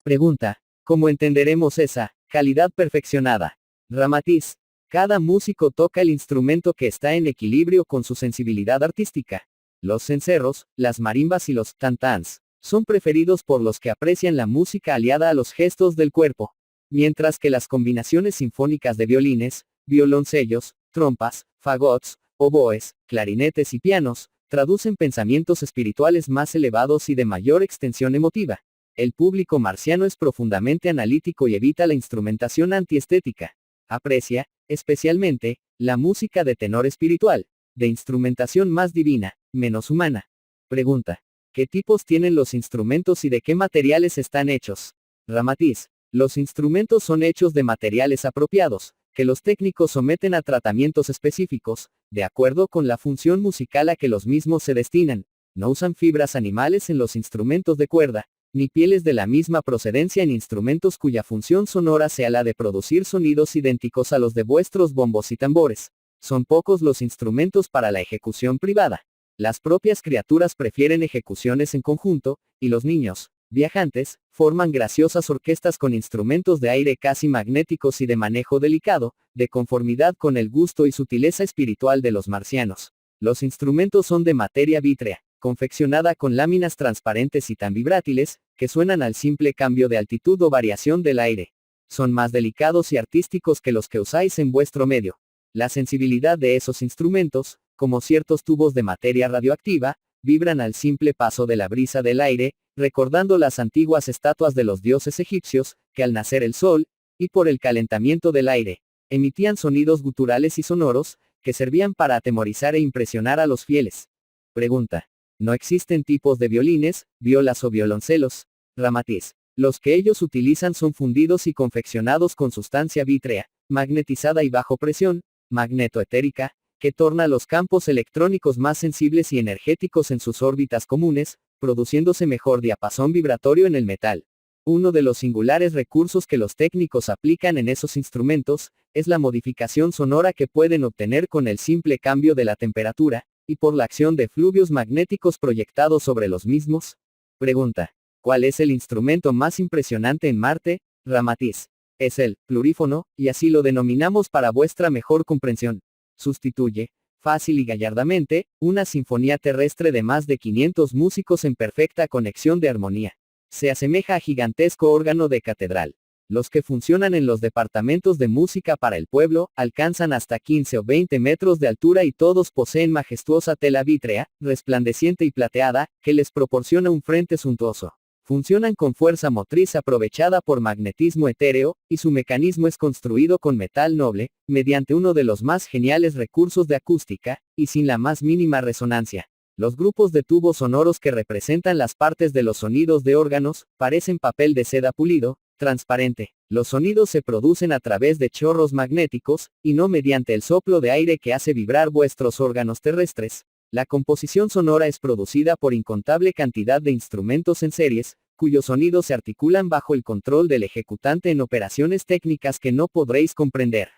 Pregunta. ¿Cómo entenderemos esa calidad perfeccionada? Ramatiz. Cada músico toca el instrumento que está en equilibrio con su sensibilidad artística. Los cencerros, las marimbas y los tantans son preferidos por los que aprecian la música aliada a los gestos del cuerpo, mientras que las combinaciones sinfónicas de violines, violoncellos, trompas, fagots, oboes, clarinetes y pianos, traducen pensamientos espirituales más elevados y de mayor extensión emotiva. El público marciano es profundamente analítico y evita la instrumentación antiestética. Aprecia, especialmente, la música de tenor espiritual, de instrumentación más divina, menos humana. Pregunta. ¿Qué tipos tienen los instrumentos y de qué materiales están hechos? Ramatiz. Los instrumentos son hechos de materiales apropiados, que los técnicos someten a tratamientos específicos, de acuerdo con la función musical a que los mismos se destinan. No usan fibras animales en los instrumentos de cuerda, ni pieles de la misma procedencia en instrumentos cuya función sonora sea la de producir sonidos idénticos a los de vuestros bombos y tambores. Son pocos los instrumentos para la ejecución privada. Las propias criaturas prefieren ejecuciones en conjunto, y los niños, viajantes, forman graciosas orquestas con instrumentos de aire casi magnéticos y de manejo delicado, de conformidad con el gusto y sutileza espiritual de los marcianos. Los instrumentos son de materia vítrea, confeccionada con láminas transparentes y tan vibrátiles, que suenan al simple cambio de altitud o variación del aire. Son más delicados y artísticos que los que usáis en vuestro medio. La sensibilidad de esos instrumentos, como ciertos tubos de materia radioactiva, vibran al simple paso de la brisa del aire, recordando las antiguas estatuas de los dioses egipcios, que al nacer el sol, y por el calentamiento del aire, emitían sonidos guturales y sonoros, que servían para atemorizar e impresionar a los fieles. Pregunta. No existen tipos de violines, violas o violoncelos. Ramatiz. Los que ellos utilizan son fundidos y confeccionados con sustancia vítrea, magnetizada y bajo presión, magnetoetérica, que torna los campos electrónicos más sensibles y energéticos en sus órbitas comunes, produciéndose mejor diapasón vibratorio en el metal. Uno de los singulares recursos que los técnicos aplican en esos instrumentos, es la modificación sonora que pueden obtener con el simple cambio de la temperatura, y por la acción de fluvios magnéticos proyectados sobre los mismos. Pregunta. ¿Cuál es el instrumento más impresionante en Marte? Ramatiz. Es el plurífono, y así lo denominamos para vuestra mejor comprensión. Sustituye, fácil y gallardamente, una sinfonía terrestre de más de 500 músicos en perfecta conexión de armonía. Se asemeja a gigantesco órgano de catedral. Los que funcionan en los departamentos de música para el pueblo, alcanzan hasta 15 o 20 metros de altura y todos poseen majestuosa tela vítrea, resplandeciente y plateada, que les proporciona un frente suntuoso. Funcionan con fuerza motriz aprovechada por magnetismo etéreo, y su mecanismo es construido con metal noble, mediante uno de los más geniales recursos de acústica, y sin la más mínima resonancia. Los grupos de tubos sonoros que representan las partes de los sonidos de órganos, parecen papel de seda pulido, transparente. Los sonidos se producen a través de chorros magnéticos, y no mediante el soplo de aire que hace vibrar vuestros órganos terrestres. La composición sonora es producida por incontable cantidad de instrumentos en series, cuyos sonidos se articulan bajo el control del ejecutante en operaciones técnicas que no podréis comprender.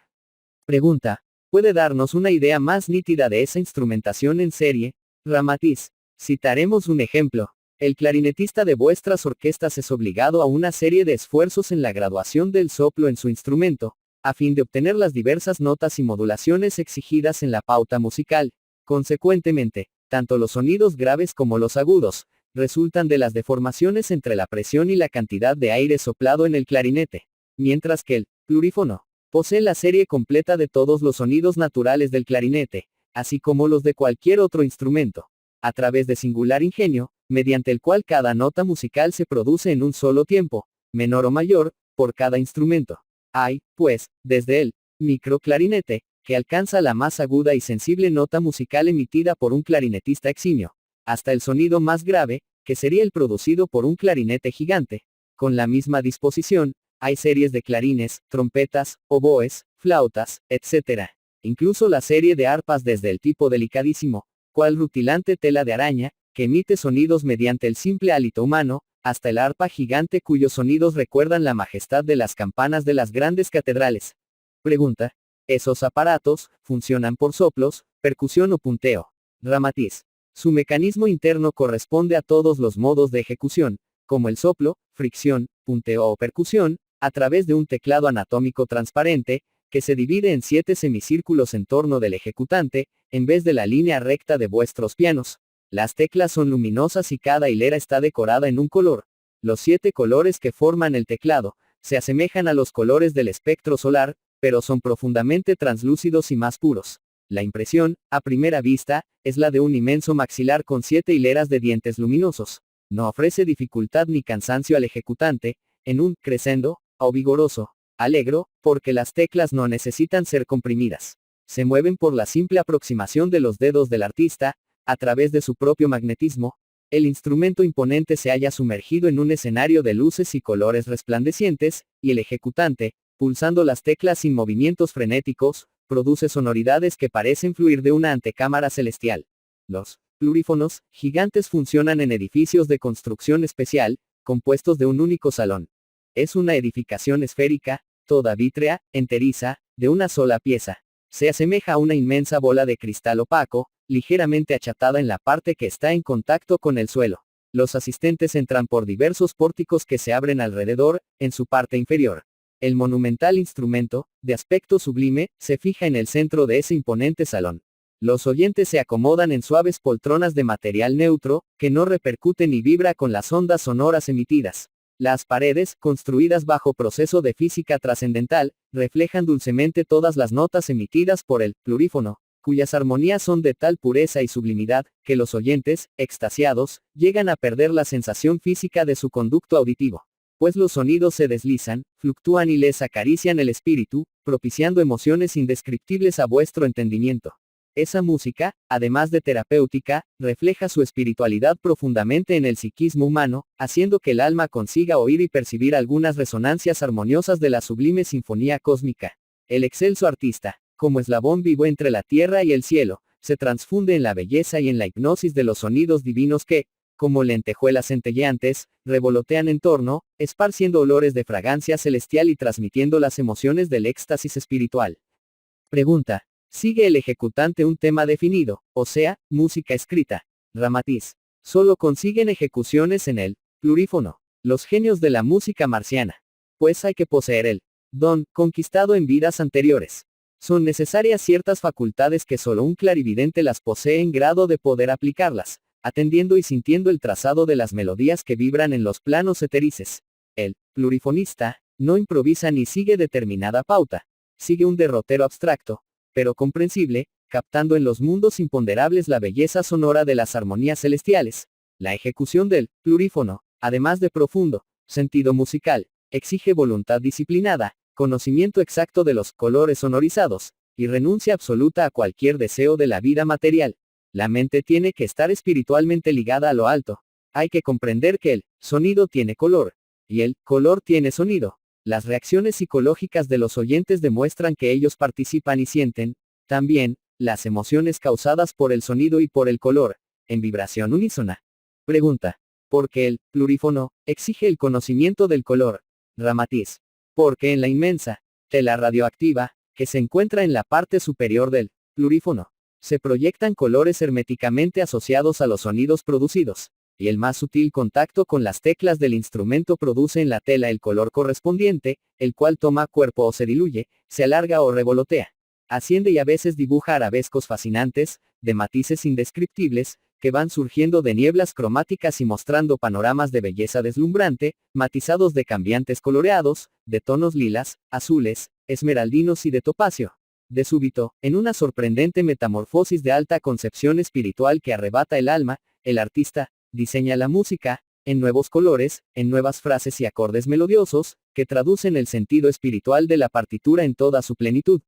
Pregunta: ¿puede darnos una idea más nítida de esa instrumentación en serie? Ramatiz. Citaremos un ejemplo. El clarinetista de vuestras orquestas es obligado a una serie de esfuerzos en la graduación del soplo en su instrumento, a fin de obtener las diversas notas y modulaciones exigidas en la pauta musical. Consecuentemente, tanto los sonidos graves como los agudos, resultan de las deformaciones entre la presión y la cantidad de aire soplado en el clarinete, mientras que el plurífono posee la serie completa de todos los sonidos naturales del clarinete, así como los de cualquier otro instrumento, a través de singular ingenio, mediante el cual cada nota musical se produce en un solo tiempo, menor o mayor, por cada instrumento. Hay, pues, desde el microclarinete, que alcanza la más aguda y sensible nota musical emitida por un clarinetista eximio, hasta el sonido más grave, que sería el producido por un clarinete gigante. Con la misma disposición, hay series de clarines, trompetas, oboes, flautas, etc. Incluso la serie de arpas desde el tipo delicadísimo, cual rutilante tela de araña, que emite sonidos mediante el simple hálito humano, hasta el arpa gigante cuyos sonidos recuerdan la majestad de las campanas de las grandes catedrales. Pregunta: ¿esos aparatos funcionan por soplos, percusión o punteo? Ramatiz. Su mecanismo interno corresponde a todos los modos de ejecución, como el soplo, fricción, punteo o percusión, a través de un teclado anatómico transparente, que se divide en 7 semicírculos en torno del ejecutante, en vez de la línea recta de vuestros pianos. Las teclas son luminosas y cada hilera está decorada en un color. Los 7 colores que forman el teclado, se asemejan a los colores del espectro solar, pero son profundamente translúcidos y más puros. La impresión, a primera vista, es la de un inmenso maxilar con 7 hileras de dientes luminosos. No ofrece dificultad ni cansancio al ejecutante, en un crescendo, o vigoroso, alegro, porque las teclas no necesitan ser comprimidas. Se mueven por la simple aproximación de los dedos del artista, a través de su propio magnetismo. El instrumento imponente se halla sumergido en un escenario de luces y colores resplandecientes, y el ejecutante, pulsando las teclas sin movimientos frenéticos, produce sonoridades que parecen fluir de una antecámara celestial. Los plurífonos gigantes funcionan en edificios de construcción especial, compuestos de un único salón. Es una edificación esférica, toda vítrea, enteriza, de una sola pieza. Se asemeja a una inmensa bola de cristal opaco, ligeramente achatada en la parte que está en contacto con el suelo. Los asistentes entran por diversos pórticos que se abren alrededor, en su parte inferior. El monumental instrumento, de aspecto sublime, se fija en el centro de ese imponente salón. Los oyentes se acomodan en suaves poltronas de material neutro, que no repercute ni vibra con las ondas sonoras emitidas. Las paredes, construidas bajo proceso de física trascendental, reflejan dulcemente todas las notas emitidas por el plurífono, cuyas armonías son de tal pureza y sublimidad, que los oyentes, extasiados, llegan a perder la sensación física de su conducto auditivo. Pues los sonidos se deslizan, fluctúan y les acarician el espíritu, propiciando emociones indescriptibles a vuestro entendimiento. Esa música, además de terapéutica, refleja su espiritualidad profundamente en el psiquismo humano, haciendo que el alma consiga oír y percibir algunas resonancias armoniosas de la sublime sinfonía cósmica. El excelso artista, como eslabón vivo entre la tierra y el cielo, se transfunde en la belleza y en la hipnosis de los sonidos divinos que, como lentejuelas centelleantes, revolotean en torno, esparciendo olores de fragancia celestial y transmitiendo las emociones del éxtasis espiritual. Pregunta: ¿sigue el ejecutante un tema definido, o sea, música escrita? Ramatiz. Solo consiguen ejecuciones en el plurífono los genios de la música marciana. Pues hay que poseer el don conquistado en vidas anteriores. Son necesarias ciertas facultades que solo un clarividente las posee en grado de poder aplicarlas, atendiendo y sintiendo el trazado de las melodías que vibran en los planos eterices. El plurifonista no improvisa ni sigue determinada pauta. Sigue un derrotero abstracto, pero comprensible, captando en los mundos imponderables la belleza sonora de las armonías celestiales. La ejecución del plurífono, además de profundo sentido musical, exige voluntad disciplinada, conocimiento exacto de los colores sonorizados, y renuncia absoluta a cualquier deseo de la vida material. La mente tiene que estar espiritualmente ligada a lo alto. Hay que comprender que el sonido tiene color, y el color tiene sonido. Las reacciones psicológicas de los oyentes demuestran que ellos participan y sienten, también, las emociones causadas por el sonido y por el color, en vibración unísona. Pregunta. ¿Por qué el plurífono exige el conocimiento del color? Ramatiz. Porque en la inmensa tela radioactiva, que se encuentra en la parte superior del plurífono, se proyectan colores herméticamente asociados a los sonidos producidos, y el más sutil contacto con las teclas del instrumento produce en la tela el color correspondiente, el cual toma cuerpo o se diluye, se alarga o revolotea. Asciende y a veces dibuja arabescos fascinantes, de matices indescriptibles, que van surgiendo de nieblas cromáticas y mostrando panoramas de belleza deslumbrante, matizados de cambiantes coloreados, de tonos lilas, azules, esmeraldinos y de topacio. De súbito, en una sorprendente metamorfosis de alta concepción espiritual que arrebata el alma, el artista diseña la música, en nuevos colores, en nuevas frases y acordes melodiosos, que traducen el sentido espiritual de la partitura en toda su plenitud.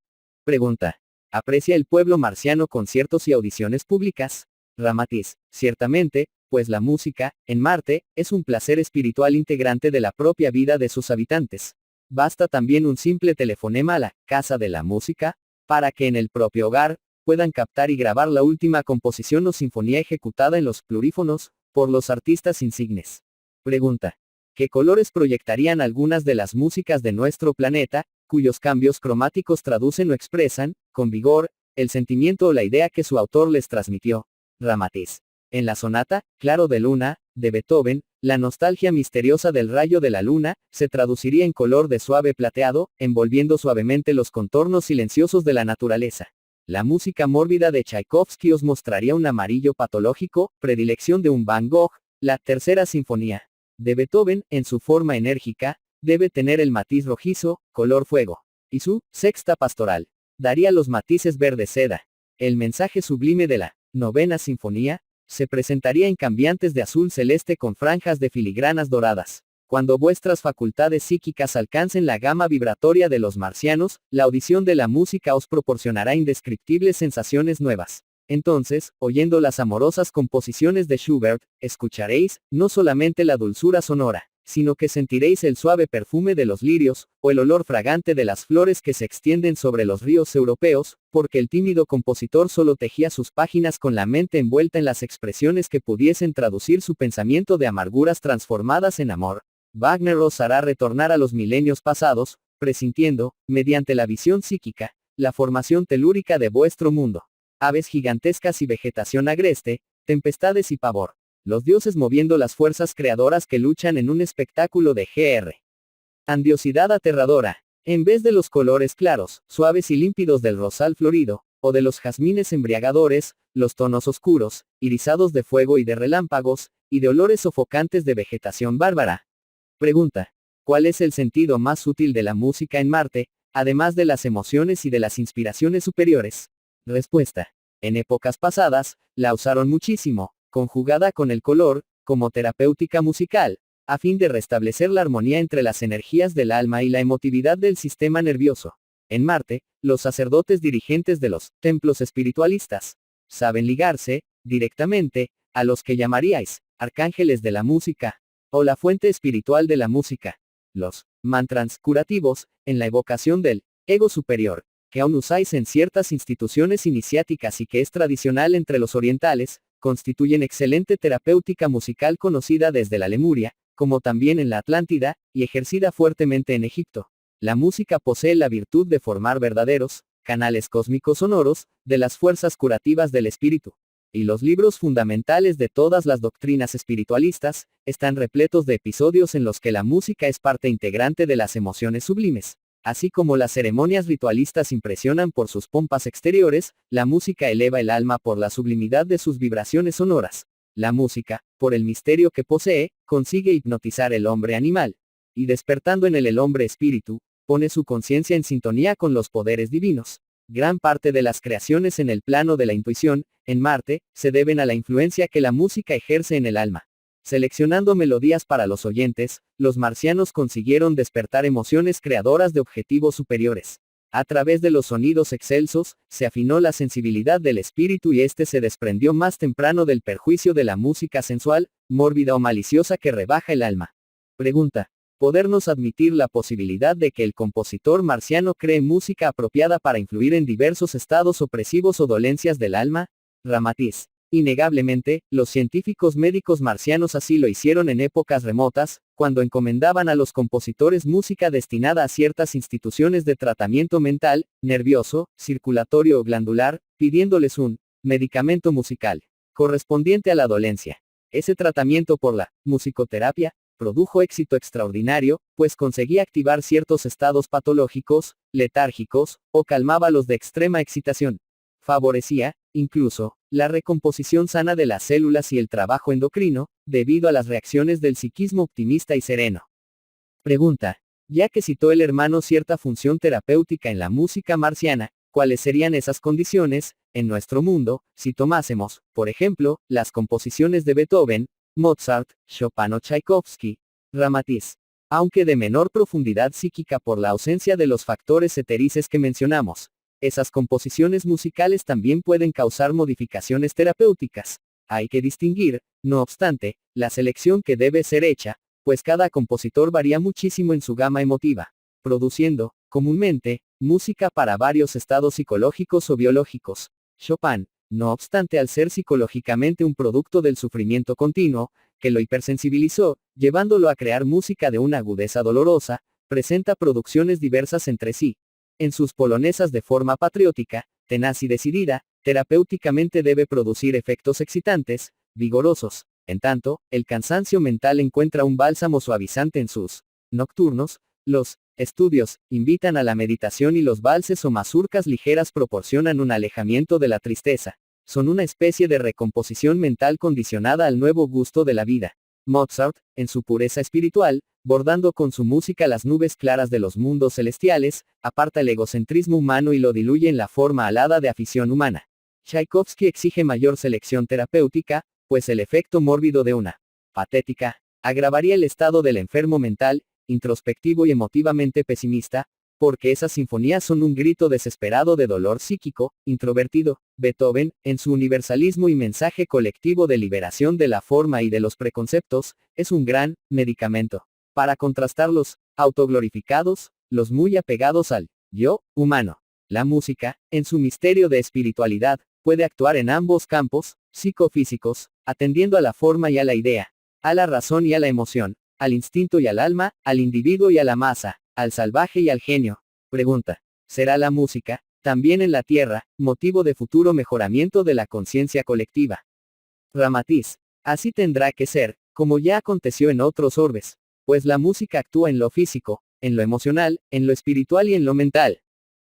Pregunta. ¿Aprecia el pueblo marciano conciertos y audiciones públicas? Ramatiz. Ciertamente, pues la música, en Marte, es un placer espiritual integrante de la propia vida de sus habitantes. Basta también un simple telefonema a la Casa de la Música, para que en el propio hogar, puedan captar y grabar la última composición o sinfonía ejecutada en los plurífonos, por los artistas insignes. Pregunta. ¿Qué colores proyectarían algunas de las músicas de nuestro planeta, cuyos cambios cromáticos traducen o expresan, con vigor, el sentimiento o la idea que su autor les transmitió? Ramatiz. En la sonata, Claro de Luna, de Beethoven, la nostalgia misteriosa del rayo de la luna, se traduciría en color de suave plateado, envolviendo suavemente los contornos silenciosos de la naturaleza. La música mórbida de Tchaikovsky os mostraría un amarillo patológico, predilección de un Van Gogh. La tercera sinfonía de Beethoven, en su forma enérgica, debe tener el matiz rojizo, color fuego. Y su sexta pastoral daría los matices verde seda. El mensaje sublime de la novena sinfonía se presentaría en cambiantes de azul celeste con franjas de filigranas doradas. Cuando vuestras facultades psíquicas alcancen la gama vibratoria de los marcianos, la audición de la música os proporcionará indescriptibles sensaciones nuevas. Entonces, oyendo las amorosas composiciones de Schubert, escucharéis, no solamente la dulzura sonora, sino que sentiréis el suave perfume de los lirios, o el olor fragante de las flores que se extienden sobre los ríos europeos, porque el tímido compositor solo tejía sus páginas con la mente envuelta en las expresiones que pudiesen traducir su pensamiento de amarguras transformadas en amor. Wagner os hará retornar a los milenios pasados, presintiendo, mediante la visión psíquica, la formación telúrica de vuestro mundo. Aves gigantescas y vegetación agreste, tempestades y pavor. Los dioses moviendo las fuerzas creadoras que luchan en un espectáculo de Gr. Andiosidad aterradora. En vez de los colores claros, suaves y límpidos del rosal florido, o de los jazmines embriagadores, los tonos oscuros, irisados de fuego y de relámpagos, y de olores sofocantes de vegetación bárbara. Pregunta. ¿Cuál es el sentido más útil de la música en Marte, además de las emociones y de las inspiraciones superiores? Respuesta. En épocas pasadas, la usaron muchísimo, conjugada con el color, como terapéutica musical, a fin de restablecer la armonía entre las energías del alma y la emotividad del sistema nervioso. En Marte, los sacerdotes dirigentes de los templos espiritualistas saben ligarse, directamente, a los que llamaríais arcángeles de la música, o la fuente espiritual de la música. Los mantras curativos, en la evocación del ego superior, que aún usáis en ciertas instituciones iniciáticas y que es tradicional entre los orientales, constituyen excelente terapéutica musical conocida desde la Lemuria, como también en la Atlántida, y ejercida fuertemente en Egipto. La música posee la virtud de formar verdaderos canales cósmicos sonoros, de las fuerzas curativas del espíritu. Y los libros fundamentales de todas las doctrinas espiritualistas, están repletos de episodios en los que la música es parte integrante de las emociones sublimes. Así como las ceremonias ritualistas impresionan por sus pompas exteriores, la música eleva el alma por la sublimidad de sus vibraciones sonoras. La música, por el misterio que posee, consigue hipnotizar el hombre animal. Y despertando en él el hombre espíritu, pone su conciencia en sintonía con los poderes divinos. Gran parte de las creaciones en el plano de la intuición, en Marte, se deben a la influencia que la música ejerce en el alma. Seleccionando melodías para los oyentes, los marcianos consiguieron despertar emociones creadoras de objetivos superiores. A través de los sonidos excelsos, se afinó la sensibilidad del espíritu y éste se desprendió más temprano del perjuicio de la música sensual, mórbida o maliciosa que rebaja el alma. Pregunta. ¿Podernos admitir la posibilidad de que el compositor marciano cree música apropiada para influir en diversos estados opresivos o dolencias del alma? Ramatiz. Innegablemente, los científicos médicos marcianos así lo hicieron en épocas remotas, cuando encomendaban a los compositores música destinada a ciertas instituciones de tratamiento mental, nervioso, circulatorio o glandular, pidiéndoles un medicamento musical correspondiente a la dolencia. Ese tratamiento por la musicoterapia produjo éxito extraordinario, pues conseguía activar ciertos estados patológicos, letárgicos, o calmaba los de extrema excitación. Favorecía, incluso, la recomposición sana de las células y el trabajo endocrino, debido a las reacciones del psiquismo optimista y sereno. Pregunta. Ya que citó el hermano cierta función terapéutica en la música marciana, ¿cuáles serían esas condiciones, en nuestro mundo, si tomásemos, por ejemplo, las composiciones de Beethoven, Mozart, Chopin o Tchaikovsky? Ramatiz. Aunque de menor profundidad psíquica por la ausencia de los factores eterices que mencionamos, esas composiciones musicales también pueden causar modificaciones terapéuticas. Hay que distinguir, no obstante, la selección que debe ser hecha, pues cada compositor varía muchísimo en su gama emotiva, produciendo, comúnmente, música para varios estados psicológicos o biológicos. Chopin, no obstante, al ser psicológicamente un producto del sufrimiento continuo, que lo hipersensibilizó, llevándolo a crear música de una agudeza dolorosa, presenta producciones diversas entre sí. En sus polonesas de forma patriótica, tenaz y decidida, terapéuticamente debe producir efectos excitantes, vigorosos. En tanto, el cansancio mental encuentra un bálsamo suavizante en sus nocturnos. Los estudios invitan a la meditación y los valses o mazurcas ligeras proporcionan un alejamiento de la tristeza. Son una especie de recomposición mental condicionada al nuevo gusto de la vida. Mozart, en su pureza espiritual, bordando con su música las nubes claras de los mundos celestiales, aparta el egocentrismo humano y lo diluye en la forma alada de afición humana. Tchaikovsky exige mayor selección terapéutica, pues el efecto mórbido de una patética agravaría el estado del enfermo mental, introspectivo y emotivamente pesimista, porque esas sinfonías son un grito desesperado de dolor psíquico, introvertido. Beethoven, en su universalismo y mensaje colectivo de liberación de la forma y de los preconceptos, es un gran medicamento para contrastar los autoglorificados, los muy apegados al yo humano. La música, en su misterio de espiritualidad, puede actuar en ambos campos, psicofísicos, atendiendo a la forma y a la idea, a la razón y a la emoción, al instinto y al alma, al individuo y a la masa, al salvaje y al genio. Pregunta. ¿Será la música, también en la Tierra, motivo de futuro mejoramiento de la conciencia colectiva? Ramatiz. Así tendrá que ser, como ya aconteció en otros orbes, pues la música actúa en lo físico, en lo emocional, en lo espiritual y en lo mental.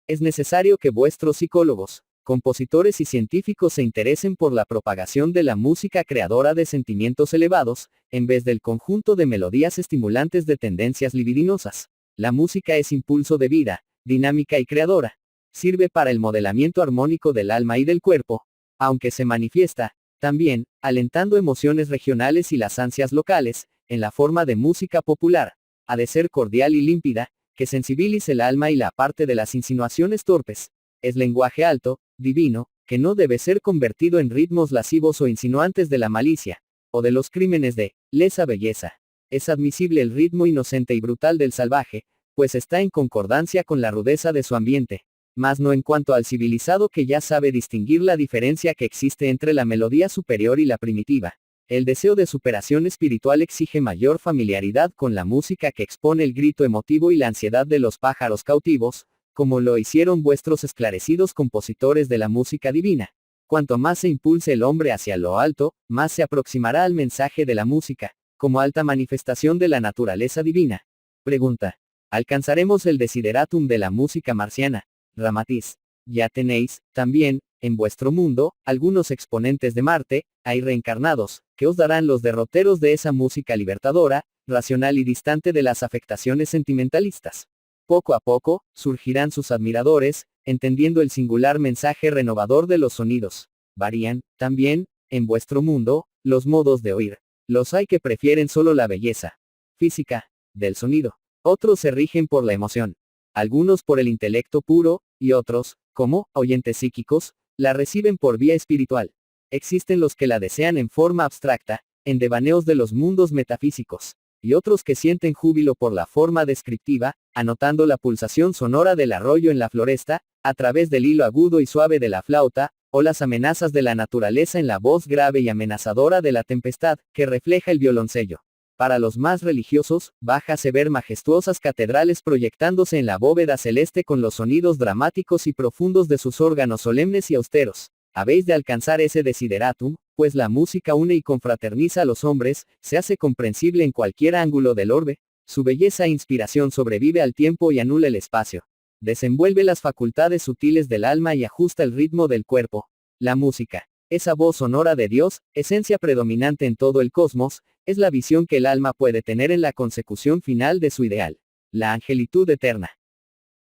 Es necesario que vuestros psicólogos, compositores y científicos se interesen por la propagación de la música creadora de sentimientos elevados, en vez del conjunto de melodías estimulantes de tendencias libidinosas. La música es impulso de vida, dinámica y creadora. Sirve para el modelamiento armónico del alma y del cuerpo, aunque se manifiesta, también, alentando emociones regionales y las ansias locales, en la forma de música popular. Ha de ser cordial y límpida, que sensibilice el alma y la aparte de las insinuaciones torpes. Es lenguaje alto, divino, que no debe ser convertido en ritmos lascivos o insinuantes de la malicia, o de los crímenes de lesa belleza. Es admisible el ritmo inocente y brutal del salvaje, pues está en concordancia con la rudeza de su ambiente, mas no en cuanto al civilizado que ya sabe distinguir la diferencia que existe entre la melodía superior y la primitiva. El deseo de superación espiritual exige mayor familiaridad con la música que expone el grito emotivo y la ansiedad de los pájaros cautivos, como lo hicieron vuestros esclarecidos compositores de la música divina. Cuanto más se impulse el hombre hacia lo alto, más se aproximará al mensaje de la música, como alta manifestación de la naturaleza divina. Pregunta. ¿Alcanzaremos el desideratum de la música marciana? Ramatiz. Ya tenéis, también, en vuestro mundo, algunos exponentes de Marte, hay reencarnados, que os darán los derroteros de esa música libertadora, racional y distante de las afectaciones sentimentalistas. Poco a poco, surgirán sus admiradores, entendiendo el singular mensaje renovador de los sonidos. Varían, también, en vuestro mundo, los modos de oír. Los hay que prefieren solo la belleza física del sonido. Otros se rigen por la emoción Algunos por el intelecto puro, y otros, como oyentes psíquicos, la reciben por vía espiritual. Existen los que la desean en forma abstracta, en devaneos de los mundos metafísicos, y otros que sienten júbilo por la forma descriptiva, anotando la pulsación sonora del arroyo en la floresta, a través del hilo agudo y suave de la flauta, o las amenazas de la naturaleza en la voz grave y amenazadora de la tempestad, que refleja el violoncello. Para los más religiosos, bájase ver majestuosas catedrales proyectándose en la bóveda celeste con los sonidos dramáticos y profundos de sus órganos solemnes y austeros. Habéis de alcanzar ese desideratum, pues la música une y confraterniza a los hombres, se hace comprensible en cualquier ángulo del orbe, su belleza e inspiración sobrevive al tiempo y anula el espacio. Desenvuelve las facultades sutiles del alma y ajusta el ritmo del cuerpo. La música, esa voz sonora de Dios, esencia predominante en todo el cosmos, es la visión que el alma puede tener en la consecución final de su ideal, la angelitud eterna.